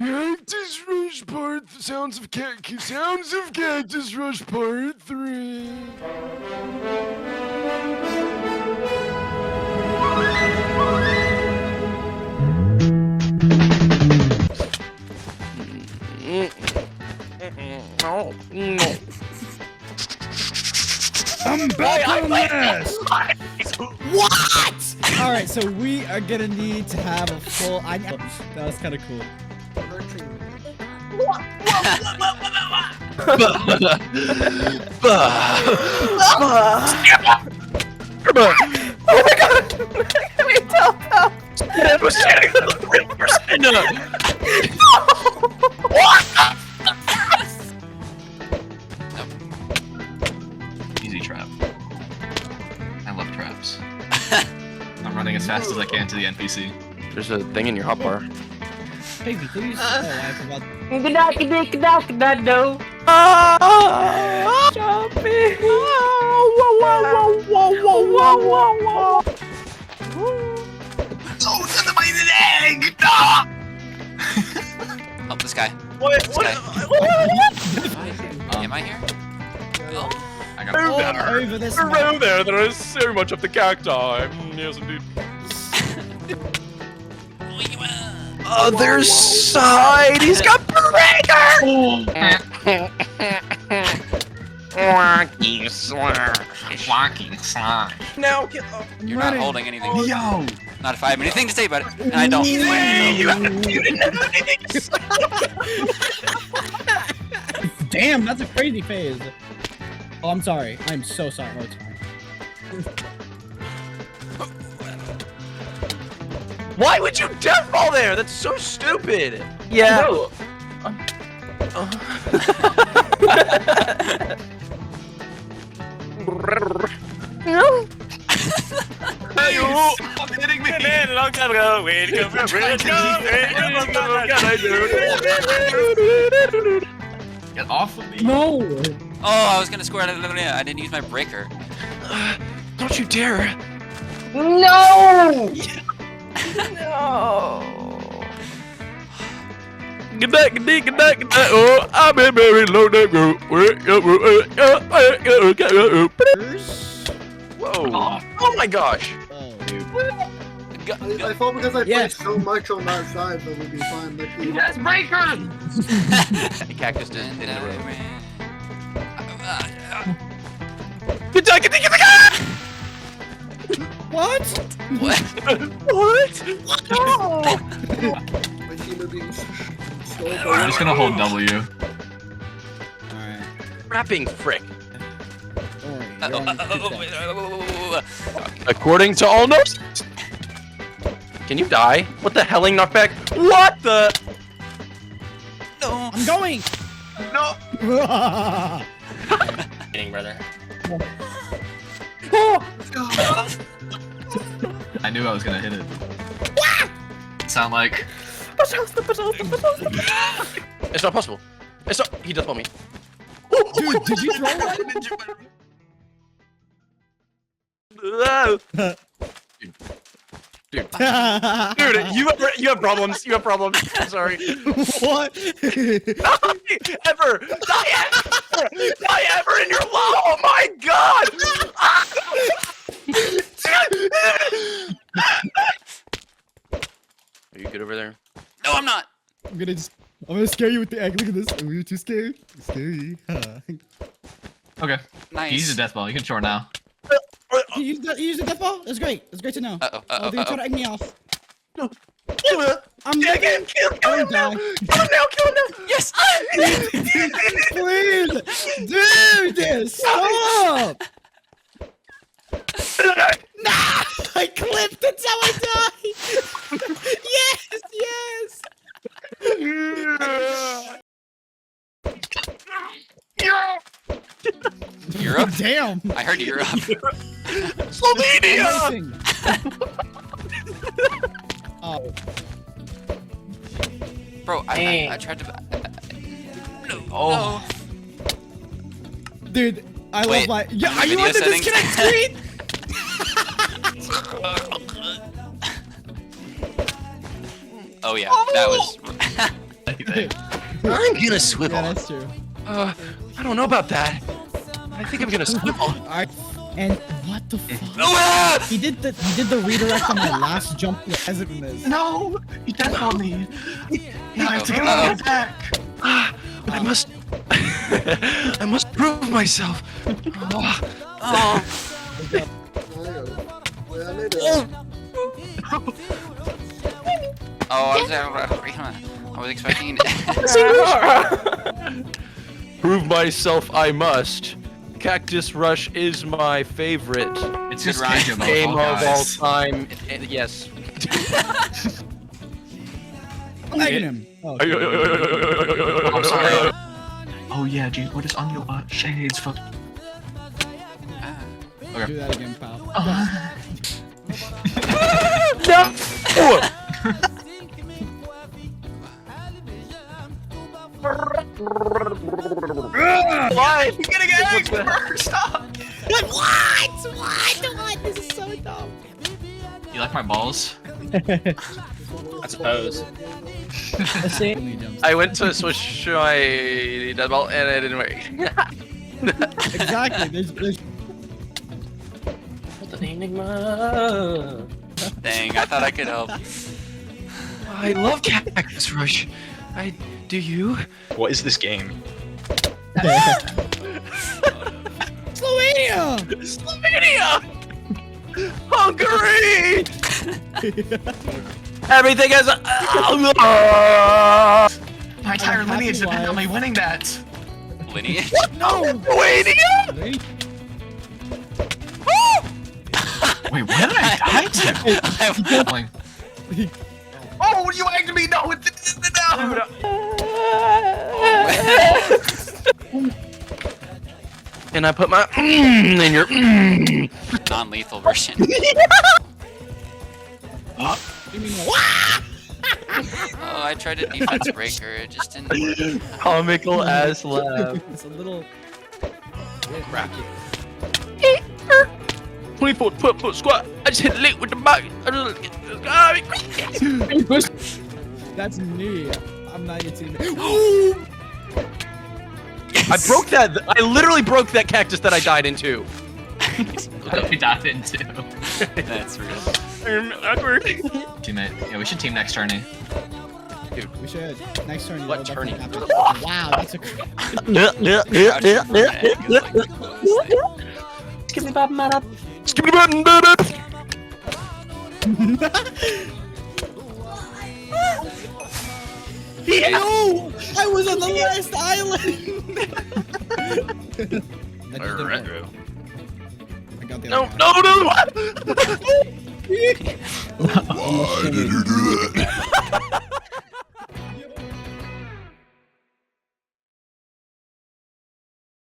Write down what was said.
Cactus Rush Part Sounds of Cactus Rush Part 3. No. I'm back on this! What? Alright, so we are gonna need to have a full... that was kind of cool. Oh my god! Wait, help! It was standing on the Easy trap. I love traps. I'm running as fast as I can to the NPC. There's a thing in your hotbar. Baby, please. Oh, I forgot. no. Jumping. Oh, somebody an egg! No! Help this guy. What? Am I here? Oh. I got Over this Around there is so much of the cacti. Yes, indeed. Other side! He's got breaker! Wonky slash. Now get up. You're not holding anything. Yo! Not if I have anything to say about it, and I don't. You didn't have anything to say. Damn, that's a crazy phase. Oh, I'm sorry. I'm so sorry. Oh, it's fine. Why would you death fall there? That's so stupid. Yeah. No. Stop hitting me! Long time ago, wait, come from Get off of me! No! Oh, I was gonna square it. I didn't use my breaker. Don't you dare. No! No. Get back. Oh, I've been very low that go. Whoa. Oh my gosh. Oh. I thought because I Yes. played so much on that side that we'd be fine. But Yes, breaker! Cactus didn't do it. Get back! What? What? What? No! my team are being stole I'm just gonna hold W. Alright. Rapping frick. Don't worry. According to all notes. Can you die? What the helling knockback? What the? No. I'm going! No. Kidding, brother. I knew I was gonna hit it. Sound like... It's not possible. It's not. He does want me. Dude, did you throw that? Dude, you have problems. You have problems. I'm sorry. What? Ever! Die ever in your life! Oh my god! Are you good over there? No, I'm not. I'm gonna scare you with the egg. Look at this. Oh, you're too scared. Scary. Okay. Nice. He used a death ball. You can shore now. You used the death ball? That's great. That's great to know. Uh-oh. They're trying to egg me off. No. I'm Kill him now! dying. Kill him now! Yes. Please! Dude! Stop! Nah! I clipped. That's how I died! Yes! Europe? Damn! I heard Europe. Slovenia! Oh. Bro, I tried to... No. Oh. Dude, I Wait, love my... Yeah, my are you video on the settings? disconnect screen? Oh yeah, that was... say. I'm gonna Yeah, swivel. that's true. I don't know about that. I think I'm gonna swivel. Alright. And what the fuck? Ah! He did the redirect on my last jump as it missed. No! You dead on me! Now I have to get my way back! I must. I must prove myself. Oh. Oh. Oh, I was expecting. Prove myself I must. Cactus Rush is my favorite It's Good just rhyme. game game of all guys. time. Yes. I'm lagging him. Oh, I'm sorry. Oh yeah, dude, what is on your shades? Fuck. do that again, pal. No! Why? I'm gonna get eggs first! Stop! What? This is so dumb. You like my balls? I suppose. I went to switch my deadbolt and it didn't work. Exactly. There's Dang, I thought I could help. I love Cactus Rush. Do you? What is this game? Slovenia. Slovenia! Hungary! Everything is. My entire happy lineage depends on wife. me winning that! Lineage? No. Lithuania! Wait, where did I die to? Oh, you egged me! No! And I put my in your. Non-lethal version. Oh, I tried a defense breaker. It just didn't work. Comical ass laugh. It's a little. 24-foot squat. I just hit lit with the back. That's me. I'm not your teammate. I broke that. I literally broke that cactus that I died into. We died into. That's real. Teammate. Yeah, we should team next turn. We should. Next turn. What you'll turning? definitely have to- Wow, that's a. Crouching on my egg is like the coolest thing. Skip me button, baby. No! I was on the last island! That just didn't work. I got the No, other guy. no, no! What?